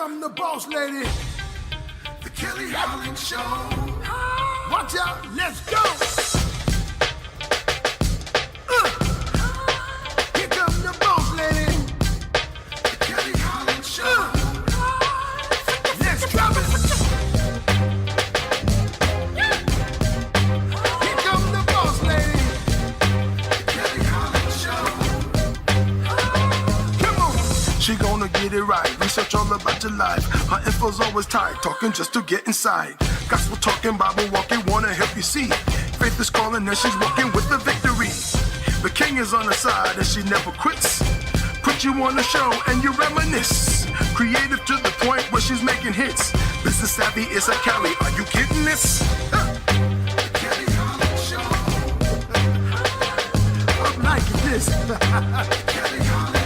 come the boss lady, the Kelly Holland Show. Watch out, let's go. Here come the boss lady, the Kelly Holland Show. Let's drop it. Here come the boss lady, the Kelly Holland Show. Come on. She gonna get it right. Research all about your life. Her info's always tight. Talking just to get inside. Gospel talking, Bible walking, wanna help you see. Faith is calling and she's walking with the victory. The king is on her side and she never quits. Put you on the show and you reminisce. Creative to the point where she's making hits. Business savvy is a Kelly. Are you getting this? The Kelly Holland Show. I'm liking this. Kelly Holland.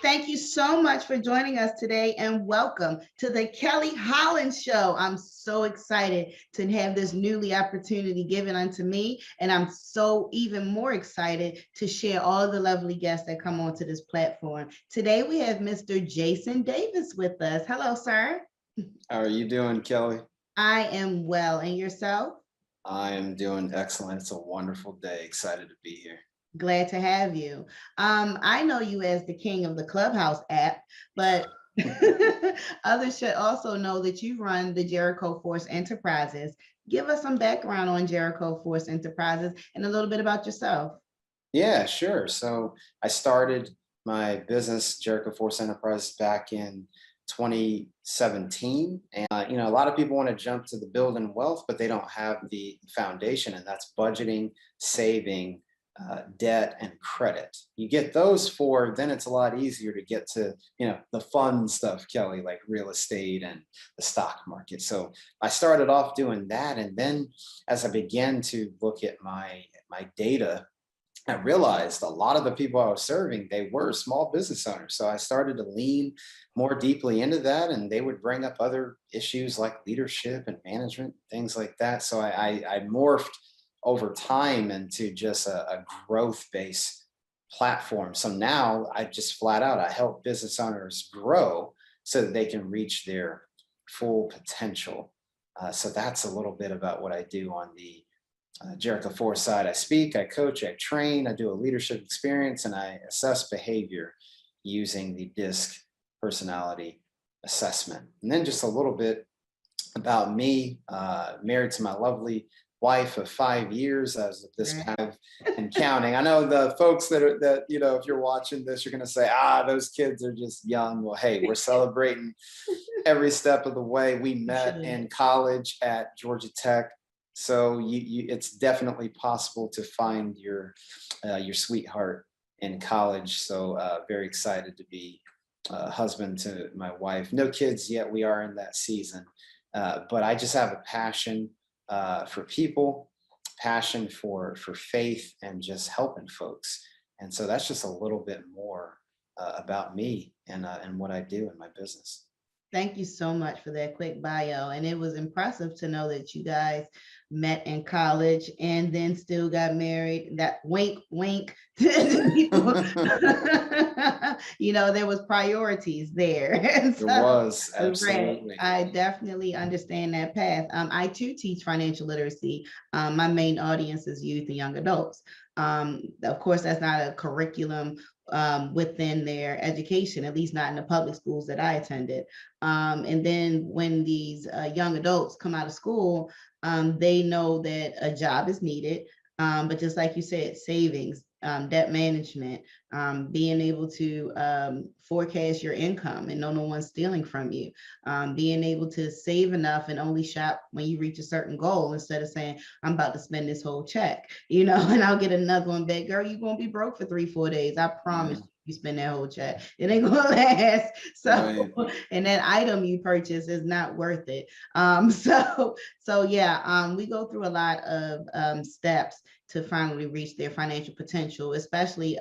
Thank you so much for joining us today and welcome to the Kelly Holland Show. I'm so excited to have this newly opportunity given unto me, and I'm so even more excited to share all the lovely guests that come onto this platform. Today we have Mr. Jason Davis with us. Hello, sir. How are you doing, Kelly? I am well, and yourself? I am doing excellent. It's a wonderful day. Excited to be here. Glad to have you. I know you as the king of the Clubhouse app, but others should also know that you run the Jericho Force Enterprises. Give us some background on Jericho Force Enterprises and a little bit about yourself. Yeah, sure. So I started my business, Jericho Force Enterprises, back in 2017. And, a lot of people want to jump to the building wealth, but they don't have the foundation, and that's budgeting, saving, debt and credit. You get those four, then it's a lot easier to get to, the fun stuff, Kelly, like real estate and the stock market. So I started off doing that. And then as I began to look at my data, I realized a lot of the people I was serving, they were small business owners. So I started to lean more deeply into that, and they would bring up other issues like leadership and management, things like that. So I morphed over time into just a growth-based platform. So now I just flat out, I help business owners grow so that they can reach their full potential. So that's a little bit about what I do on the Jericho Force side. I speak, I coach, I train, I do a leadership experience, and I assess behavior using the DISC personality assessment. And then just a little bit about me, married to my lovely wife of 5 years as of this time and counting. I know the folks that if you're watching this, you're going to say, those kids are just young. Well, hey, we're celebrating every step of the way. We met in college at Georgia Tech. So it's definitely possible to find your sweetheart in college. So very excited to be a husband to my wife. No kids yet. We are in that season. But I just have a passion for people, passion for faith, and just helping folks. And so that's just a little bit more about me and what I do in my business. Thank you so much for that quick bio. And it was impressive to know that you guys met in college and then still got married. That wink, wink. People. There was priorities there. And so, there was, absolutely. I definitely understand that path. I too teach financial literacy. My main audience is youth and young adults. Of course, that's not a curriculum within their education, at least not in the public schools that I attended. And then when these young adults come out of school, they know that a job is needed. But just like you said, savings, debt management, being able to forecast your income and know no one's stealing from you, being able to save enough and only shop when you reach a certain goal instead of saying, I'm about to spend this whole check, and I'll get another one back. Girl, you're going to be broke for 3-4 days. I promise you spend that whole check. It ain't going to last. So, and that item you purchase is not worth it. We go through a lot of steps to finally reach their financial potential, especially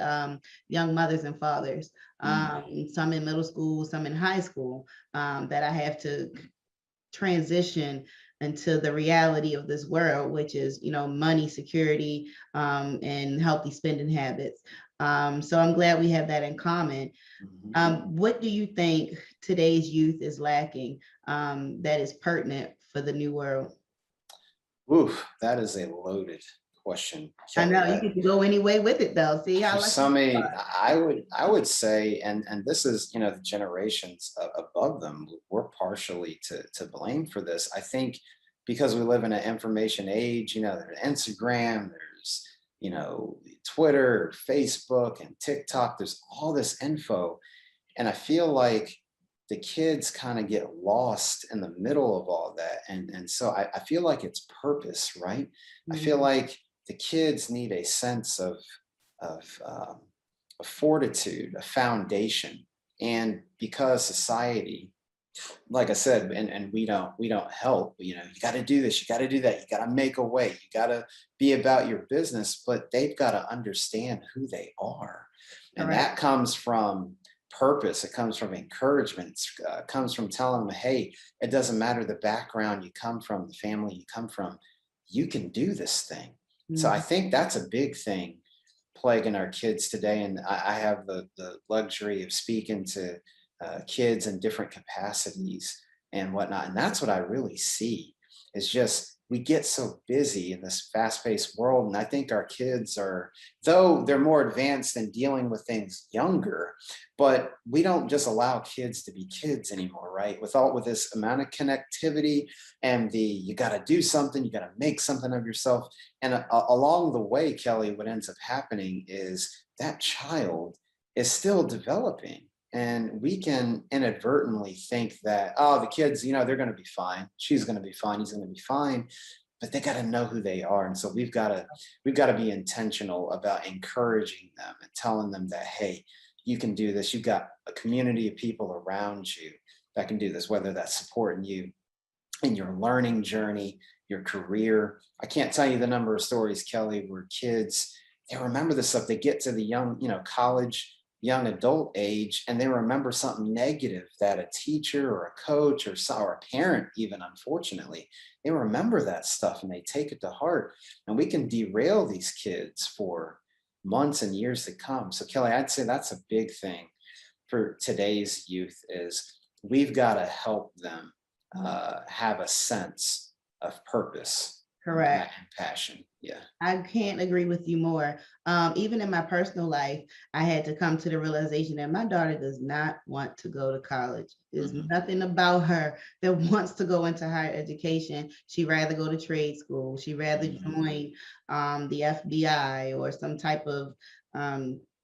young mothers and fathers, some in middle school, some in high school, that I have to transition into the reality of this world, which is, money, security, and healthy spending habits. So I'm glad we have that in common. Mhm. What do you think today's youth is lacking that is pertinent for the new world? Oof, that is a loaded question, I Kelly. know you can go any way with it though. See how For lucky some, you are. I would say, and this is, the generations above them, we're partially to blame for this. I think because we live in an information age, there's Instagram, there's, Twitter, Facebook, and TikTok. There's all this info, and I feel like the kids kind of get lost in the middle of all that, and so I feel like it's purpose, right? I feel Mhm. like the kids need a sense of, of fortitude, a foundation. And because society, like I said, and we don't help, you got to do this, you got to do that, you got to make a way, you got to be about your business, but they've got to understand who they are. And Correct. that comes from purpose, it comes from encouragement, it comes from telling them, hey, it doesn't matter the background you come from, the family you come from, you can do this thing. So I Mhm. think that's a big thing plaguing our kids today. And I have the luxury of speaking to kids in different capacities and whatnot. And that's what I really see is just we get so busy in this fast paced world. And I think our kids are, though they're more advanced in dealing with things younger, but we don't just allow kids to be kids anymore, right? With this amount of connectivity and you got to do something, you got to make something of yourself, and along the way, Kelly, what ends up happening is that child is still developing. And we can inadvertently think that, oh, the kids, they're going to be fine. She's going to be fine. He's going to be fine. But they got to know who they are. And so we've got to be intentional about encouraging them and telling them that, hey, you can do this. You've got a community of people around you that can do this, whether that's supporting you in your learning journey, your career. I can't tell you the number of stories, Kelly, where kids, they remember this stuff. They get to the young, college, young adult age, and they remember something negative that a teacher or a coach or a parent, even unfortunately, they remember that stuff and they take it to heart. And we can derail these kids for months and years to come. So, Kelly, I'd say that's a big thing for today's youth is we've got to help them have a sense of purpose and, Correct. and passion. Yeah. I can't agree with you more. Even in my personal life, I had to come to the realization that my daughter does not want to go to college. There's Mhm. nothing about her that wants to go into higher education. She'd rather go to trade school. She'd rather Mhm. join the FBI or some type of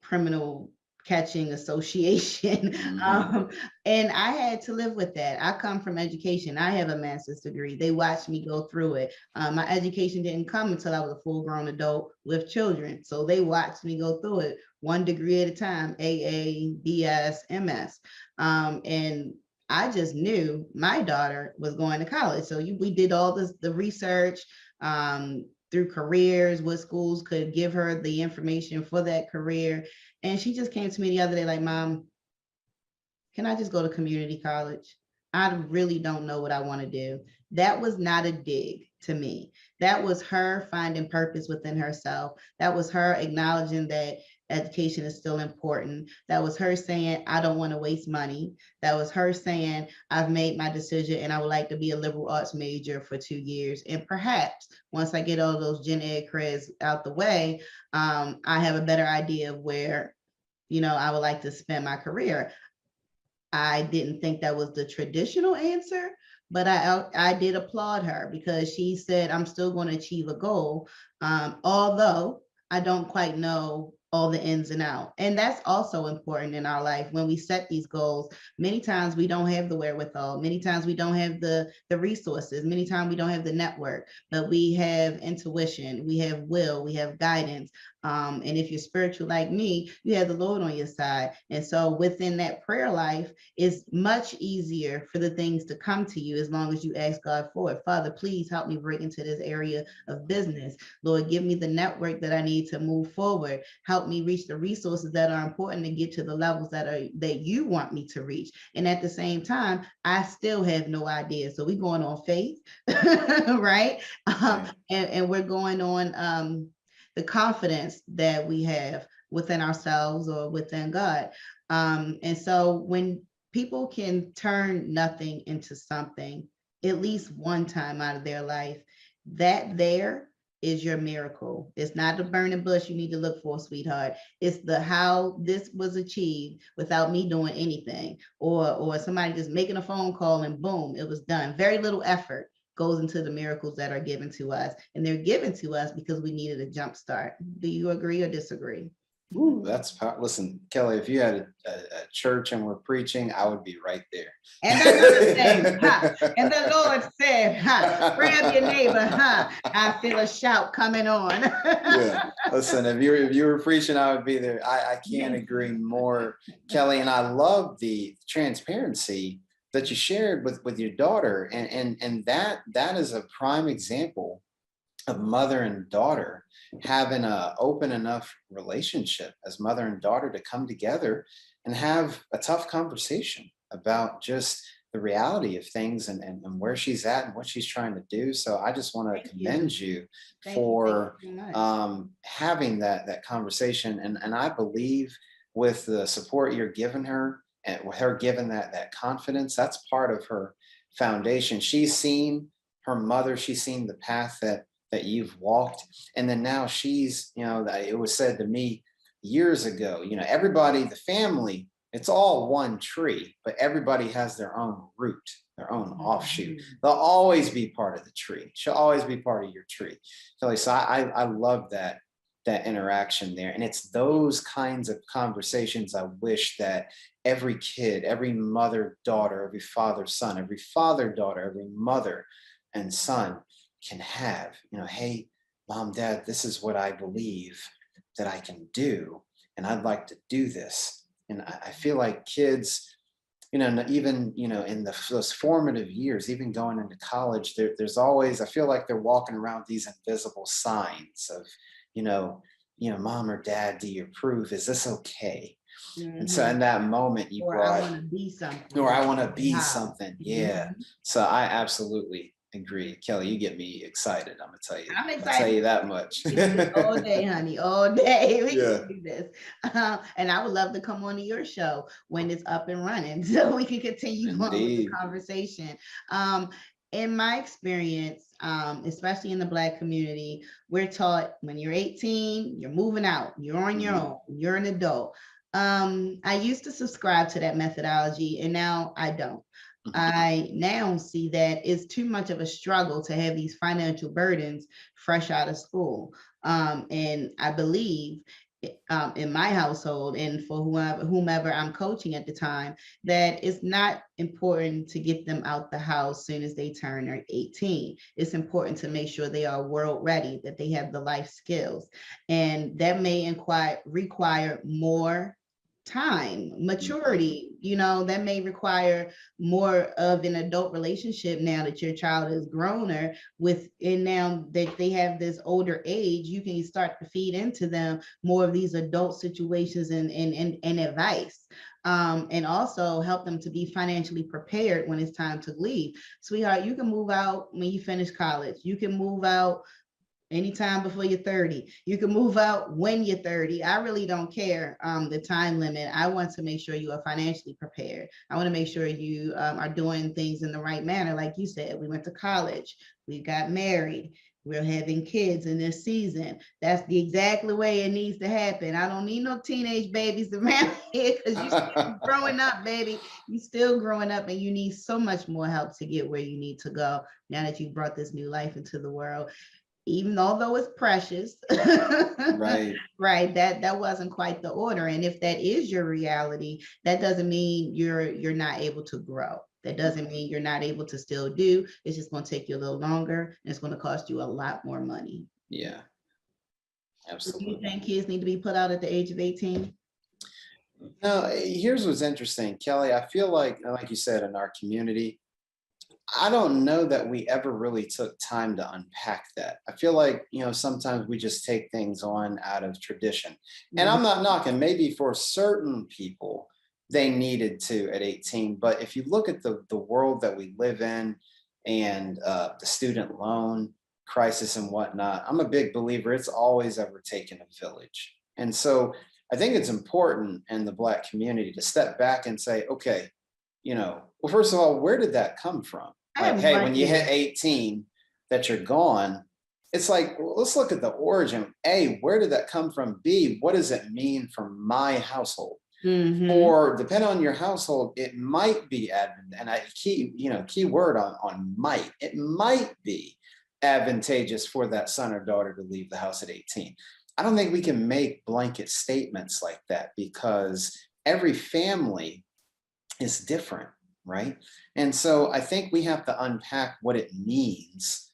criminal catching association. Mhm. um, and I had to live with that. I come from education. I have a master's degree. They watched me go through it. My education didn't come until I was a full grown adult with children. So they watched me go through it one degree at a time, AA, BS, MS. And I just knew my daughter was going to college. So we did all the research through careers, what schools could give her the information for that career. And she just came to me the other day like, Mom, can I just go to community college? I really don't know what I want to do. That was not a dig to me. That was her finding purpose within herself. That was her acknowledging that education is still important. That was her saying, I don't want to waste money. That was her saying, I've made my decision and I would like to be a liberal arts major for 2 years. And perhaps once I get all those gen ed creds out the way, I have a better idea of where I would like to spend my career. I didn't think that was the traditional answer, but I did applaud her because she said, I'm still going to achieve a goal, although I don't quite know all the ins and out. And that's also important in our life when we set these goals. Many times we don't have the wherewithal. Many times we don't have the resources. Many times we don't have the network, but we have intuition, we have will, we have guidance. And if you're spiritual like me, you have the Lord on your side. And so within that prayer life, it's much easier for the things to come to you as long as you ask God for it. Father, please help me break into this area of business. Lord, give me the network that I need to move forward. Help me reach the resources that are important to get to the levels that you want me to reach. And at the same time, I still have no idea. So we're going on faith, right? Right. And we're going on the confidence that we have within ourselves or within God. And so when people can turn nothing into something at least one time out of their life, that there is your miracle. It's not the burning bush you need to look for, sweetheart. It's the how this was achieved without me doing anything, or somebody just making a phone call and boom, it was done. Very little effort goes into the miracles that are given to us, and they're given to us because we needed a jump start. Do you agree or disagree? Ooh, listen, Kelly, if you had a church and we're preaching, I would be right there. And the Lord said, ha. And the Lord said, ha. Grab your neighbor, ha. I feel a shout coming on. Yeah. Listen, if you were preaching, I would be there. I can't agree more, Kelly. And I love the transparency that you shared with your daughter. And that is a prime example of mother and daughter having a open enough relationship as mother and daughter to come together and have a tough conversation about just the reality of things and where she's at and what she's trying to do. So I just want to commend you for having that conversation. And I believe with the support you're giving her and with her given that confidence, that's part of her foundation. She's seen her mother, she's seen the path that you've walked, and then now she's, it was said to me years ago, everybody, the family, it's all one tree, but everybody has their own root, their own offshoot. They'll always be part of the tree. She'll always be part of your tree, Kelly. So I love that interaction there, and it's those kinds of conversations I wish that every kid, every mother daughter, every father son, every father daughter, every mother and son can have. Hey, mom, dad, this is what I believe that I can do, and I'd like to do this. And I feel like kids, even in those formative years, even going into college, there's always, I feel like they're walking around these invisible signs of, mom or dad, do you approve? Is this okay? Mm-hmm. And so in that moment you brought, I want to be something, or I want to be something. Yeah. Mm-hmm. So I absolutely agree. Kelly, you get me excited. I'm gonna tell you. I'm excited. I'll tell you that much. All day, honey, all day. We can do this. And I would love to come on to your show when it's up and running, so we can continue on with the conversation. In my experience, especially in the Black community, we're taught when you're 18, you're moving out, you're on your own, you're an adult. I used to subscribe to that methodology, and now I don't. I now see that it's too much of a struggle to have these financial burdens fresh out of school. And I believe in my household and for whomever I'm coaching at the time, that it's not important to get them out the house as soon as they turn 18. It's important to make sure they are world ready, that they have the life skills. And that may require more time, maturity, that may require more of an adult relationship now that your child is growner and now that they have this older age, you can start to feed into them more of these adult situations and advice. And also help them to be financially prepared when it's time to leave. Sweetheart, you can move out when you finish college. You can move out anytime before you're 30. You can move out when you're 30. I really don't care the time limit. I want to make sure you are financially prepared. I want to make sure you are doing things in the right manner. Like you said, we went to college, we got married, we're having kids in this season. That's the exactly way it needs to happen. I don't need no teenage babies around here because you're still growing up, baby. You're still growing up, and you need so much more help to get where you need to go now that you brought this new life into the world. Even although it's precious, right, that wasn't quite the order. And if that is your reality, that doesn't mean you're not able to grow. That doesn't mean you're not able to still do. It's just going to take you a little longer, and it's going to cost you a lot more money. Yeah, absolutely. Do you think kids need to be put out at the age of 18? No, here's what's interesting, Kelly. I feel like you said, in our community, I don't know that we ever really took time to unpack that. I feel like, sometimes we just take things on out of tradition. And I'm not knocking, maybe for certain people, they needed to at 18. But if you look at the world that we live in and the student loan crisis and whatnot, I'm a big believer it's always ever taken a village. And so I think it's important in the Black community to step back and say, okay, well, first of all, where did that come from? I Like, have hey, no when you idea. hit 18, that you're gone. It's like, well, let's look at the origin. A, where did that come from? B, what does it mean for my household? Mm-hmm. Or depending on your household, it might be and key word on might. It might be advantageous for that son or daughter to leave the house at 18. I don't think we can make blanket statements like that because every family is different, right? And so I think we have to unpack what it means.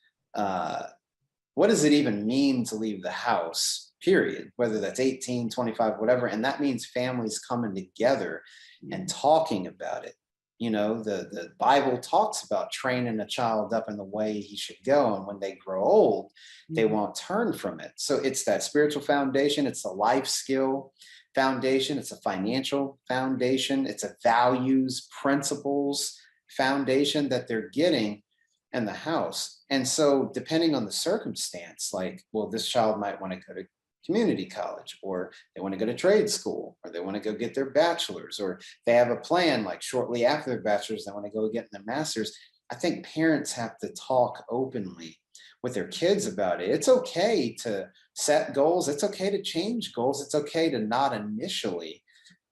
What does it even mean to leave the house, period, whether that's 18, 25, whatever. And that means families coming together and talking about it. The Bible talks about training a child up in the way he should go. And when they grow old, they won't turn from it. So it's that spiritual foundation. It's a life skill foundation. It's a financial foundation. It's a values, principles foundation that they're getting in the house. And so depending on the circumstance, like, well, this child might want to go to community college, or they want to go to trade school, or they want to go get their bachelor's, or they have a plan like shortly after their bachelor's, they want to go get their master's. I think parents have to talk openly with their kids about it. It's okay to set goals. It's okay to change goals. It's okay to not initially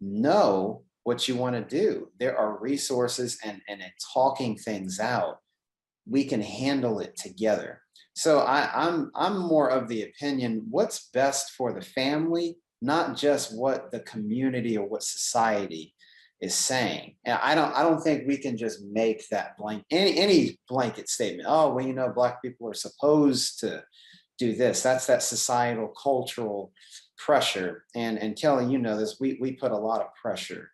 know what you want to do. There are resources, and in talking things out, we can handle it together. So I'm more of the opinion, what's best for the family, not just what the community or what society is saying. And I don't think we can just make that any blanket statement. Oh, well, Black people are supposed to do this. That's that societal cultural pressure. And Kelly, this, we put a lot of pressure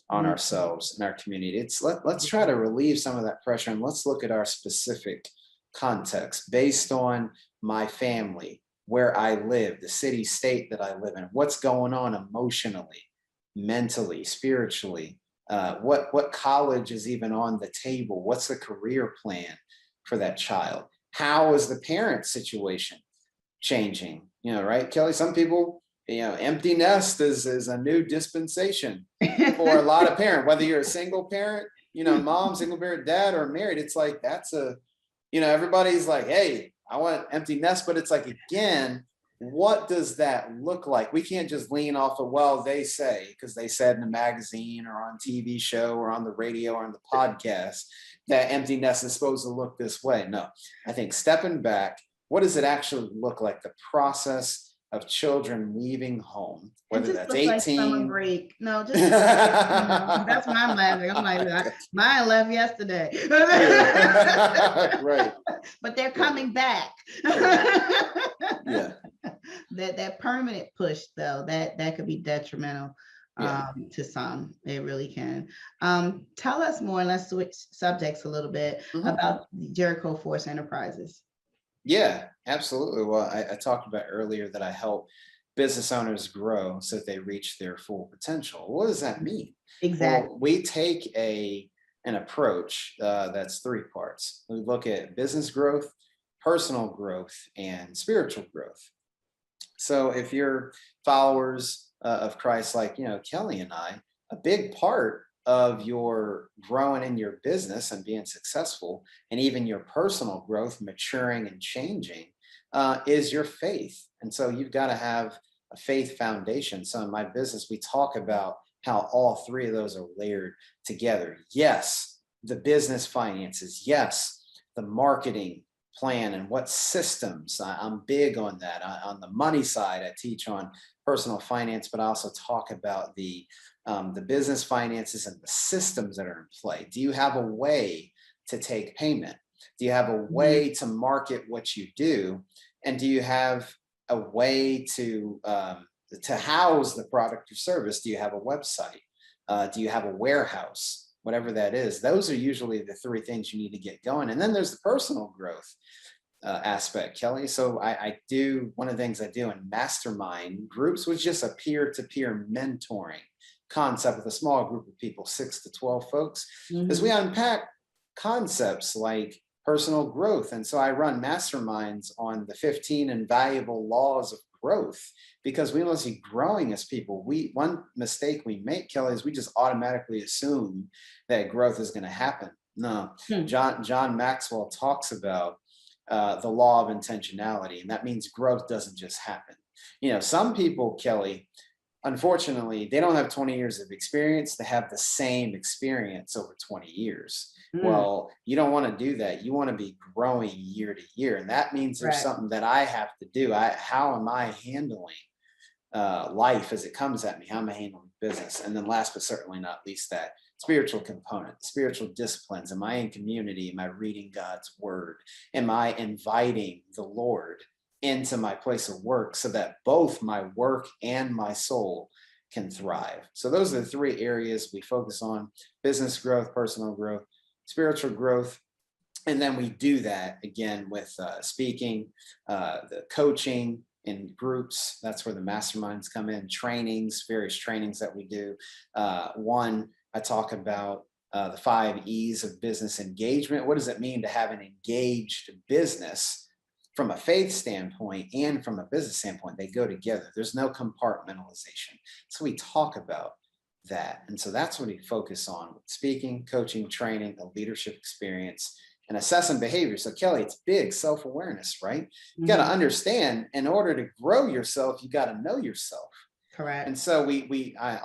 on ourselves and our community. Let's try to relieve some of that pressure, and let's look at our specific context based on my family, where I live, the city, state that I live in, what's going on emotionally, mentally, spiritually, what college is even on the table, what's the career plan for that child, how is the parent situation changing, right, Kelly? Some people, empty nest is a new dispensation for a lot of parents, whether you're a single parent, mom, single parent, dad, or married. It's like, that's everybody's like, hey, I want empty nest, but it's like, again, what does that look like? We can't just lean off of, well, they say, because they said in a magazine or on TV show or on the radio or on the podcast that empty nest is supposed to look this way. No, I think stepping back, what does it actually look like? The process of children leaving home, whether that's 18. Like summer break. No, just that's why I'm laughing. I'm like, mine left yesterday. Right. But they're coming back. Yeah. That permanent push, though, that could be detrimental to some. It really can. Tell us more, and let's switch subjects a little bit about Jericho Force Enterprises. Yeah, absolutely. Well, I talked about earlier that I help business owners grow so that they reach their full potential. What does that mean? Exactly. Well, we take an approach that's three parts. We look at business growth, personal growth, and spiritual growth. So if you're followers of Christ, like, Kelly and I, a big part of your growing in your business and being successful, and even your personal growth, maturing and changing, is your faith. And so you've got to have a faith foundation. So in my business, we talk about how all three of those are layered together. Yes, the business finances. Yes, the marketing plan and what systems. I'm big on that. On the money side, I teach on personal finance, but I also talk about the business finances and the systems that are in play. Do you have a way to take payment? Do you have a way to market what you do? And do you have a way to house the product or service? Do you have a website? Do you have a warehouse? Whatever that is, those are usually the three things you need to get going. And then there's the personal growth aspect, Kelly. So I do, one of the things I do in mastermind groups was just a peer-to-peer mentoring concept with a small group of people, 6 to 12 folks, as we unpack concepts like personal growth. And so I run masterminds on the 15 invaluable laws of growth, because we must be growing as people. One mistake we make, Kelly, is we just automatically assume that growth is going to happen. No, John Maxwell talks about the law of intentionality, and that means growth doesn't just happen. Some people, Kelly, unfortunately, they don't have 20 years of experience. They have the same experience over 20 years. Well, you don't want to do that. You want to be growing year to year. And that means there's something that I have to do. How am I handling life as it comes at me? How am I handling business? And then last but certainly not least, that spiritual component, spiritual disciplines. Am I in community? Am I reading God's word? Am I inviting the Lord into my place of work so that both my work and my soul can thrive? So those are the three areas we focus on: business growth, personal growth, spiritual growth. And then we do that again with speaking, the coaching in groups. That's where the masterminds come in, trainings, various trainings that we do. One, I talk about the 5 E's of business engagement. What does it mean to have an engaged business? From a faith standpoint and from a business standpoint, they go together. There's no compartmentalization. So we talk about that. And so that's what we focus on with speaking, coaching, training, a leadership experience, and assessing behavior. So Kelly, it's big self-awareness, right? You got to understand, in order to grow yourself, you got to know yourself. Correct. And so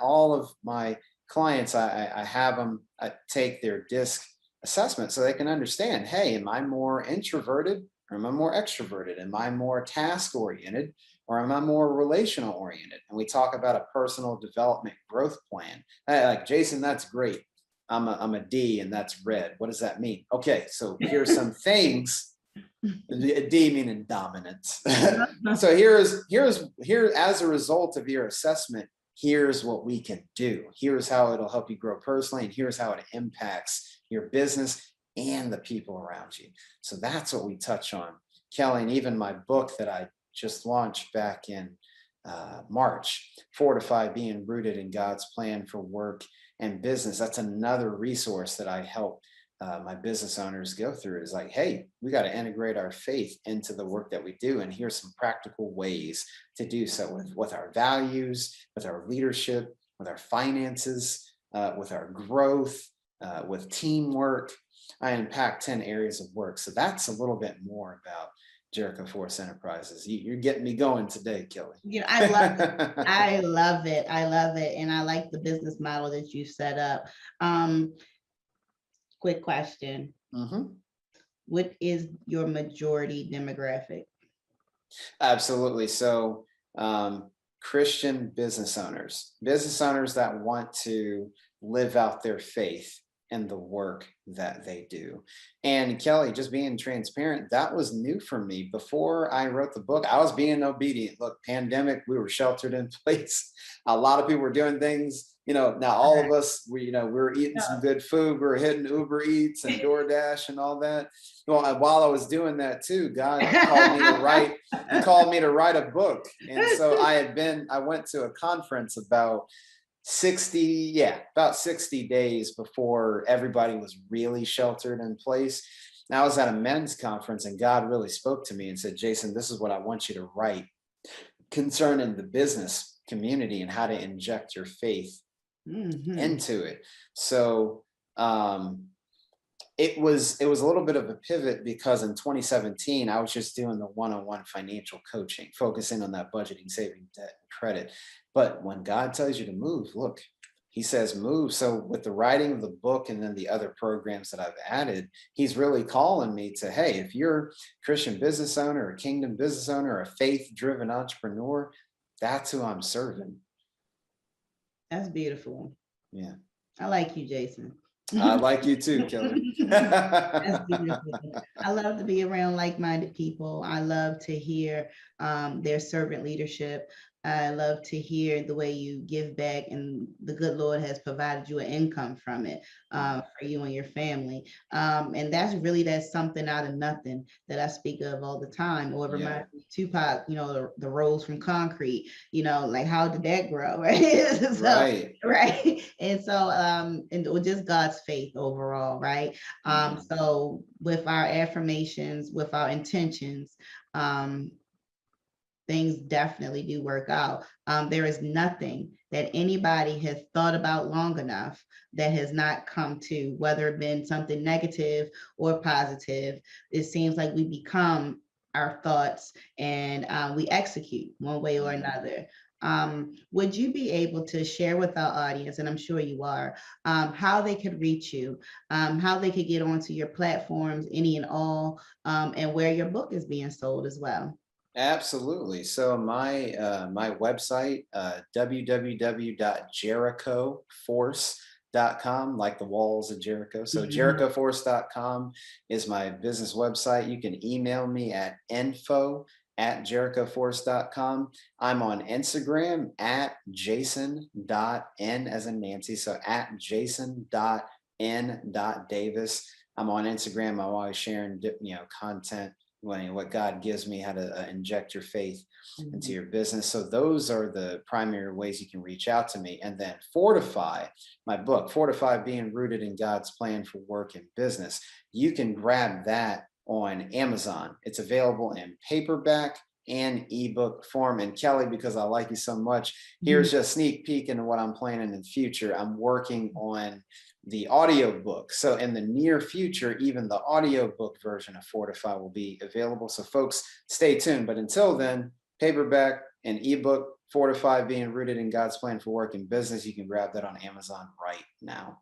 all of my clients, I have them take their DISC assessment so they can understand, hey, am I more introverted or am I more extroverted? Am I more task oriented or am I more relational oriented? And we talk about a personal development growth plan. Like, Jason, that's great. I'm a D and that's red. What does that mean? Okay, so here's some things. D meaning dominance. So here as a result of your assessment, here's what we can do. Here's how it'll help you grow personally, and here's how it impacts your business and the people around you. So that's what we touch on, Kelly. And even my book that I just launched back in March, Fortify Being Rooted in God's Plan for Work and Business. That's another resource that I help my business owners go through. Is like, hey, we got to integrate our faith into the work that we do. And here's some practical ways to do so with our values, with our leadership, with our finances, with our growth, with teamwork. I unpack 10 areas of work. So that's a little bit more about Jericho Force Enterprises. You're getting me going today, Kelly. I love it. I love it. I love it. And I like the business model that you set up. Quick question. What is your majority demographic? Absolutely. So Christian business owners that want to live out their faith in the work that they do. And Kelly, just being transparent, that was new for me. Before I wrote the book, I was being obedient. Look, pandemic, we were sheltered in place. A lot of people were doing things, now all of us, we were eating some good food. We were hitting Uber Eats and DoorDash and all that. Well, while I was doing that too, God called me to write a book. And so I went to a conference about 60 days before everybody was really sheltered in place. And I was at a men's conference, and God really spoke to me and said, Jason, this is what I want you to write concerning the business community and how to inject your faith into it. So it was a little bit of a pivot, because in 2017, I was just doing the one-on-one financial coaching, focusing on that budgeting, saving, debt, and credit. But when God tells you to move, look, he says move. So with the writing of the book and then the other programs that I've added, he's really calling me to, hey, if you're a Christian business owner, a kingdom business owner, a faith-driven entrepreneur, that's who I'm serving. That's beautiful. Yeah. I like you, Jason. I like you too, Kelly. That's beautiful. I love to be around like-minded people. I love to hear their servant leadership. I love to hear the way you give back, and the good Lord has provided you an income from it for you and your family. And that's something out of nothing that I speak of all the time. Or reminds me of Tupac, the rose from concrete, like how did that grow? Right. Right. Right. And so, and just God's faith overall, right? So with our affirmations, with our intentions, things definitely do work out. There is nothing that anybody has thought about long enough that has not come to, whether it been something negative or positive. It seems like we become our thoughts, and we execute one way or another. Would you be able to share with our audience, and I'm sure you are, how they could reach you, how they could get onto your platforms, any and all, and where your book is being sold as well? Absolutely. So my website, www.jerichoforce.com, like the walls of Jericho. So jerichoforce.com is my business website. You can email me at info@jerichoforce.com. I'm on Instagram at jason.n as in Nancy. So at jason.n.davis. I'm on Instagram. I'm always sharing, content, what God gives me, how to inject your faith into your business. So those are the primary ways you can reach out to me. And then Fortify, my book, Fortify, Being Rooted in God's Plan for Work and Business. You can grab that on Amazon. It's available in paperback and ebook form. And Kelly, because I like you so much, here's just a sneak peek into what I'm planning in the future. I'm working on the audiobook. So in the near future, even the audiobook version of Fortify will be available. So folks, stay tuned. But until then, paperback and ebook, Fortify, Being Rooted in God's Plan for Work and Business. You can grab that on Amazon right now.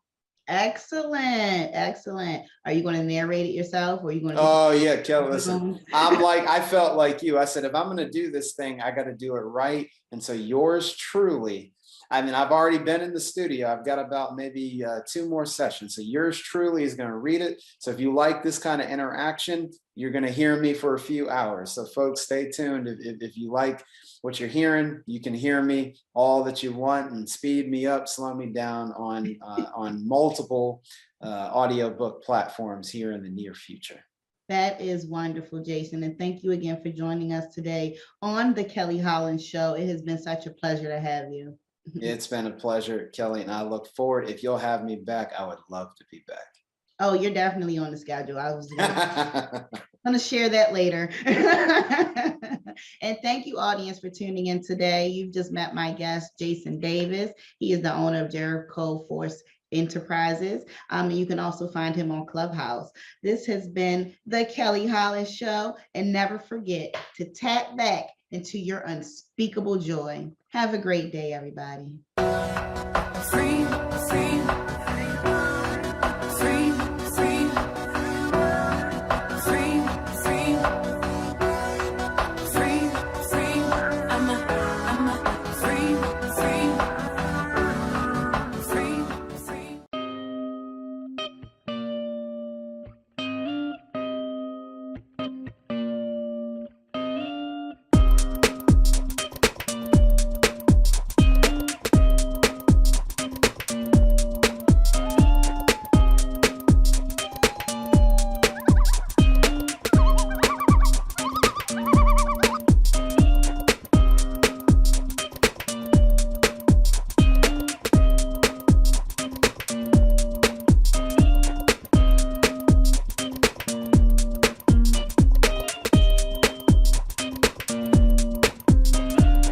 Excellent. Excellent. Are you going to narrate it yourself, or are you going to? Oh yeah, Kelly, listen, I felt like you. I said, if I'm going to do this thing, I got to do it right. And so yours truly, I've already been in the studio. I've got about maybe 2 more sessions. So yours truly is going to read it. So if you like this kind of interaction, you're going to hear me for a few hours. So folks, stay tuned. If you like what you're hearing, you can hear me all that you want, and speed me up, slow me down on multiple audiobook platforms here in the near future. That is wonderful, Jason. And thank you again for joining us today on the Kelly Holland Show. It has been such a pleasure to have you. It's been a pleasure, Kelly, and I look forward. If you'll have me back, I would love to be back. Oh, you're definitely on the schedule. I was going to share that later. And thank you, audience, for tuning in today. You've just met my guest, Jason Davis. He is the owner of Jericho Force Enterprises. You can also find him on Clubhouse. This has been the Kelly Holland Show, and never forget to tap back into your unspeakable joy. Have a great day, everybody. Free, free, free, free.